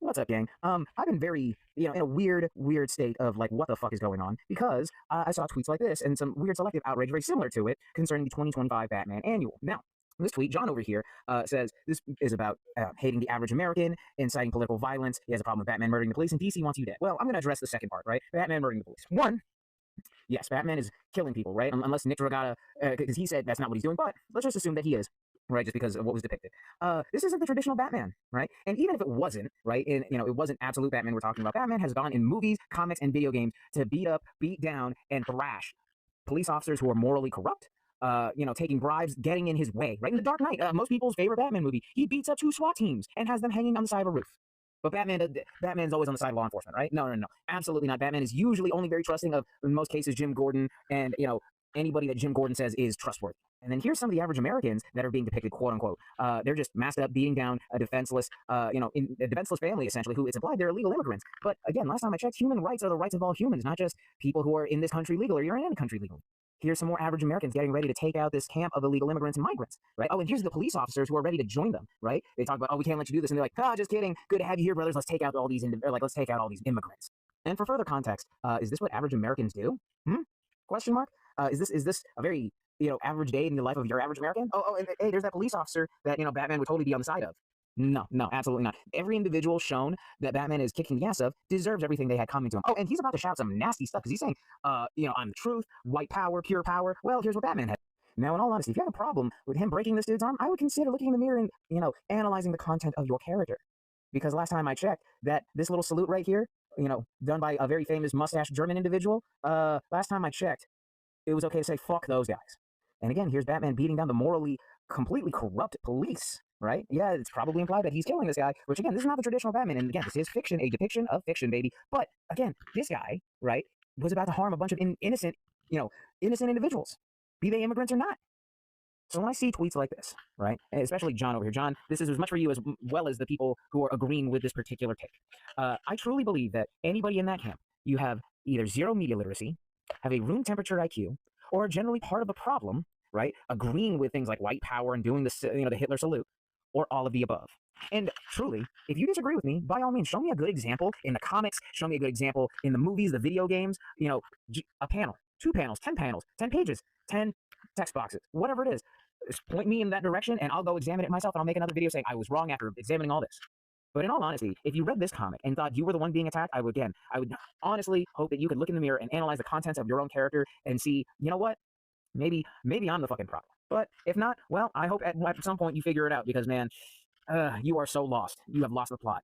What's up, gang? I've been very, in a weird state of like, what the fuck is going on? Because I saw tweets like this and some weird selective outrage very similar to it concerning the 2025 Batman Annual. Now, this tweet, John over here says this is about hating the average American, inciting political violence. He has a problem with Batman murdering the police, and DC wants you dead. Well, I'm going to address the second part, right? Batman murdering the police. One, yes, Batman is killing people, right? Unless Nick Dragata, because he said that's not what he's doing, but let's just assume that he is, right? Just because of what was depicted. This isn't the traditional Batman, right? And even if it wasn't, right, and it wasn't absolute Batman we're talking about. Batman has gone in movies, comics, and video games to beat up, beat down, and thrash police officers who are morally corrupt. Taking bribes, getting in his way, right? In The Dark Knight, most people's favorite Batman movie, he beats up two SWAT teams and has them hanging on the side of a roof. But Batman's always on the side of law enforcement, right? No, no, no, absolutely not. Batman is usually only very trusting of, in most cases, Jim Gordon, and anybody that Jim Gordon says is trustworthy. And then here's some of the average Americans that are being depicted, quote unquote. They're just masked up, beating down a defenseless, a defenseless family essentially, who it's implied they're illegal immigrants. But again, last time I checked, human rights are the rights of all humans, not just people who are in this country legally or you're in any country legally. Here's some more average Americans getting ready to take out this camp of illegal immigrants and migrants, right? Oh, and here's the police officers who are ready to join them, right? They talk about, oh, we can't let you do this, and they're like, ah, just kidding. Good to have you here, brothers. Let's take out all these, let's take out all these immigrants. And for further context, is this what average Americans do? Question mark. Is this a very average day in the life of your average American? Oh, and hey, there's that police officer that Batman would totally be on the side of. No, no, absolutely not. Every individual shown that Batman is kicking the ass of deserves everything they had coming to him. Oh, and he's about to shout some nasty stuff because he's saying, I'm the truth, white power, pure power. Well, here's what Batman had. Now, in all honesty, if you have a problem with him breaking this dude's arm, I would consider looking in the mirror and, analyzing the content of your character. Because last time I checked, that this little salute right here, done by a very famous mustache German individual, last time I checked, it was okay to say, fuck those guys. And again, here's Batman beating down the morally completely corrupt police, right? Yeah, it's probably implied that he's killing this guy, which again, this is not the traditional Batman. And again, this is fiction, a depiction of fiction, baby. But again, this guy, right, was about to harm a bunch of innocent individuals, be they immigrants or not. So when I see tweets like this, right, and especially John over here, John, this is as much for you as well as the people who are agreeing with this particular take. I truly believe that anybody in that camp, you have either zero media literacy, have a room temperature IQ, or are generally part of a problem, right, agreeing with things like white power and doing the Hitler salute, or all of the above. And truly, if you disagree with me, by all means, show me a good example in the comics, show me a good example in the movies, the video games, a panel, 2 panels, 10 pages, 10 text boxes, whatever it is. Just point me in that direction and I'll go examine it myself and I'll make another video saying I was wrong after examining all this. But in all honesty, if you read this comic and thought you were the one being attacked, I would honestly hope that you could look in the mirror and analyze the contents of your own character and see, you know what? Maybe I'm the fucking problem. But if not, well, I hope at some point you figure it out because, man, you are so lost. You have lost the plot.